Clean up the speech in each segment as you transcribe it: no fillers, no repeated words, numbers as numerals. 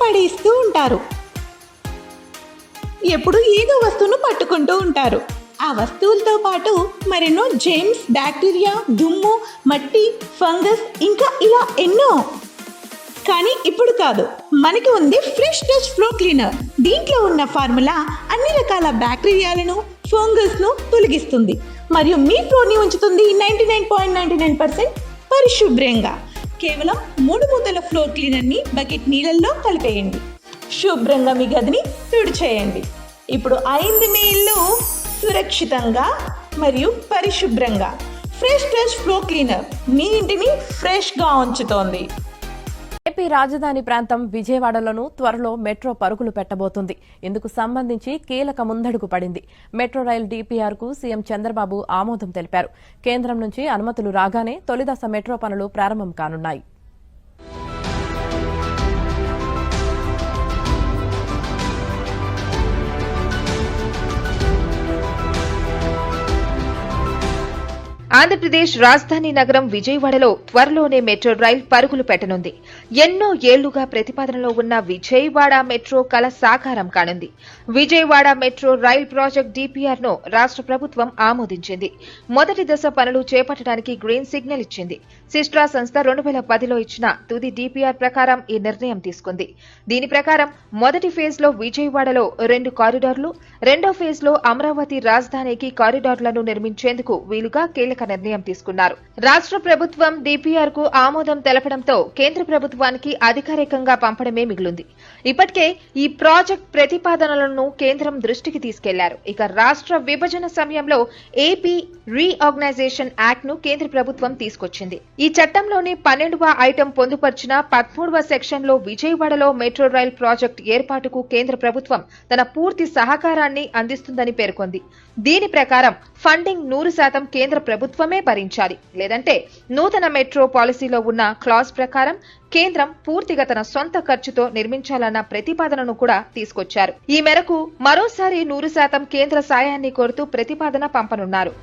పడేస్తూ ఉంటారు. ఎప్పుడు ఏదో వస్తువును పట్టుకుంటూ ఉంటారు. ఆ వస్తువులతో పాటు మరెన్నో జెమ్స్, బ్యాక్టీరియా, దుమ్ము, మట్టి, ఫంగస్, ఇంకా ఇలా ఎన్నో. కానీ ఇప్పుడు కాదు, మనకి ఉంది ఫ్రెష్ టచ్ ఫ్లోర్ క్లీనర్. దీంట్లో ఉన్న ఫార్ములా అన్ని రకాల బ్యాక్టీరియాలను, ఫంగస్ను తొలగిస్తుంది మరియు మీ ఫ్లోర్ని ఉంచుతుంది 99.99% పరిశుభ్రంగా. కేవలం 3 మూతల ఫ్లోర్ క్లీనర్ని బకెట్ నీళ్ళల్లో కలిపేయండి. శుభ్రంగా మీ గదిని తుడిచేయండి. ఇప్పుడు అయింది మీ ఇల్లు సురక్షితంగా మరియు పరిశుభ్రంగా. ఫ్రెష్ టచ్ ఫ్లోర్ క్లీనర్ మీ ఇంటిని ఫ్రెష్గా ఉంచుతోంది. ఏపీ రాజధాని ప్రాంతం విజయవాడలోనూ త్వరలో మెట్రో పరుగులు పెట్టబోతుంది. ఇందుకు సంబంధించి కీలక ముందడుగు పడింది. మెట్రో రైల్ డీపీఆర్కు సీఎం చంద్రబాబు ఆమోదం తెలిపారు. కేంద్రం నుంచి అనుమతులు రాగానే తొలిదశ మెట్రో పనులు ప్రారంభం కానున్నాయి. ఆంధ్రప్రదేశ్ రాజధాని నగరం విజయవాడలో త్వరలోనే మెట్రో రైల్ పరుగులు పెట్టనుంది. ఎన్నో ఏళ్లుగా ప్రతిపాదనలో ఉన్న విజయవాడ మెట్రో కల సాకారం కానుంది. Vijayawada metro rail project DPR ను రాష్ట్ర ప్రభుత్వం ఆమోదించింది. మొదటి దశ పనులు చేపట్టడానికి గ్రీన్ సిగ్నల్ ఇచ్చింది. సిస్ట్రా సంస్థ 2010లో ఇచ్చిన తుది డీపీఆర్ ప్రకారం ఈ నిర్ణయం తీసుకుంది. దీని ప్రకారం మొదటి ఫేజ్ లో విజయవాడలో 2 కారిడార్లు, రెండో ఫేజ్ లో అమరావతి రాజధానికి కారిడార్లను నిర్మించేందుకు వీలుగా కీలక నిర్ణయం తీసుకున్నారు. రాష్ట్ర ప్రభుత్వం డీపీఆర్ కు ఆమోదం తెలపడంతో కేంద్ర ప్రభుత్వానికి అధికారికంగా పంపడమే మిగిలింది. ఇప్పటికే ఈ ప్రాజెక్ట్ ప్రతిపాదనలను కేంద్రం దృష్టికి తీసుకెళ్లారు. ఇక రాష్ట్ర విభజన సమయంలో ఏపీ రీఆర్గనైజేషన్ యాక్ట్ ను కేంద్ర ప్రభుత్వం తీసుకొచ్చింది. ఈ చట్టంలోని 12వ ఐటెం పొందుపర్చిన 13వ సెక్షన్ లో విజయవాడలో మెట్రో రైల్ ప్రాజెక్టు ఏర్పాటుకు కేంద్ర ప్రభుత్వం తన పూర్తి సహకారాన్ని అందిస్తుందని పేర్కొంది. దీని ప్రకారం ఫండింగ్ 100% కేంద్ర ప్రభుత్వమే భరించాలి. లేదంటే నూతన మెట్రో పాలసీలో ఉన్న క్లాజ్ ప్రకారం కేంద్రం పూర్తిగా తన సొంత ఖర్చుతో నిర్మించాలన్న ప్రతిపాదనను కూడా తీసుకొచ్చారు. ఈ మేరకు మరోసారి 100% కేంద్ర సాయాన్ని కోరుతూ ప్రతిపాదన పంపనున్నారు.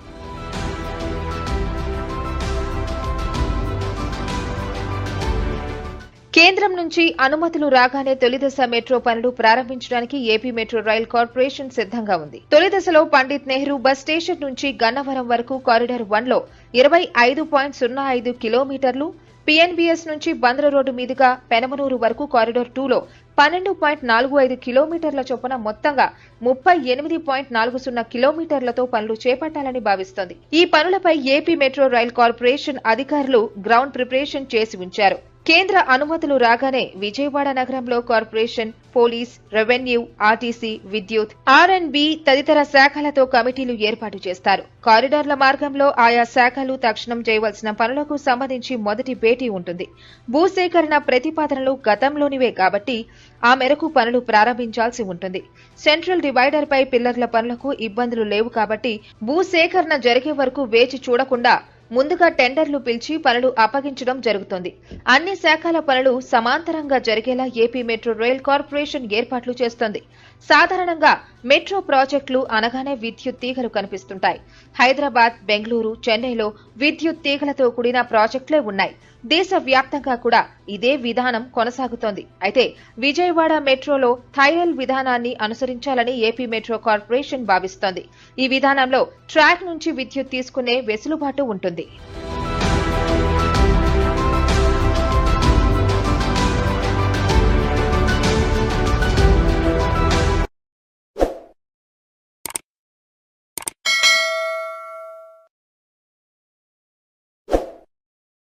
కేంద్రం నుంచి అనుమతులు రాగానే తొలిదశ మెట్రో పనులు ప్రారంభించడానికి ఏపీ మెట్రో రైల్ కార్పొరేషన్ సిద్ధంగా ఉంది. తొలిదశలో పండిత్ నెహ్రూ బస్ స్టేషన్ నుంచి గన్నవరం వరకు కారిడార్ 1 లో 25.05 కిలోమీటర్లు, పీఎన్బీఎస్ నుంచి బంద్ర రోడ్డు మీదుగా పెనమనూరు వరకు కారిడార్ 2 లో 12.45 కిలోమీటర్ల చొప్పున మొత్తంగా 38.40 కిలోమీటర్లతో పనులు చేపట్టాలని భావిస్తోంది. ఈ పనులపై ఏపీ మెట్రో రైల్ కార్పొరేషన్ అధికారులు గ్రౌండ్ ప్రిపరేషన్ చేసి ఉంచారు. కేంద్ర అనుమతులు రాగానే విజయవాడ నగరంలో కార్పొరేషన్, పోలీస్, రెవెన్యూ, ఆర్టీసీ, విద్యుత్, ఆర్ఎండ్బి తదితర శాఖలతో కమిటీలు ఏర్పాటు చేస్తారు. కారిడార్ల మార్గంలో ఆయా శాఖలు తక్షణం చేయవలసిన పనులకు సంబంధించి మొదటి భేటీ ఉంటుంది. భూసేకరణ ప్రతిపాదనలు గతంలోనివే కాబట్టి ఆ మేరకు పనులు ప్రారంభించాల్సి ఉంటుంది. సెంట్రల్ డివైడర్ పై పిల్లర్ల పనులకు ఇబ్బందులు లేవు కాబట్టి భూసేకరణ జరిగే వరకు వేచి చూడకుండా ముందుగా టెండర్లు పిలిచి పనులు అప్పగించడం జరుగుతుంది. అన్ని శాఖల పనులు సమాంతరంగా జరిగేలా ఏపీ మెట్రో రైల్ కార్పొరేషన్ ఏర్పాట్లు చేస్తోంది. సాధారణంగా మెట్రో ప్రాజెక్టులు అనగానే విద్యుత్ తీగలు కనిపిస్తుంటాయి. హైదరాబాద్, బెంగళూరు, చెన్నైలో విద్యుత్ తీగలతో కూడిన ప్రాజెక్టులే ఉన్నాయి. దేశవ్యాప్తంగా కూడా ఇదే విధానం కొనసాగుతోంది. అయితే విజయవాడ మెట్రోలో థైరల్ విధానాన్ని అనుసరించాలని ఏపీ మెట్రో కార్పొరేషన్ భావిస్తోంది. ఈ విధానంలో ట్రాక్ నుంచి విద్యుత్ తీసుకునే వెసులుబాటు ఉంటుంది.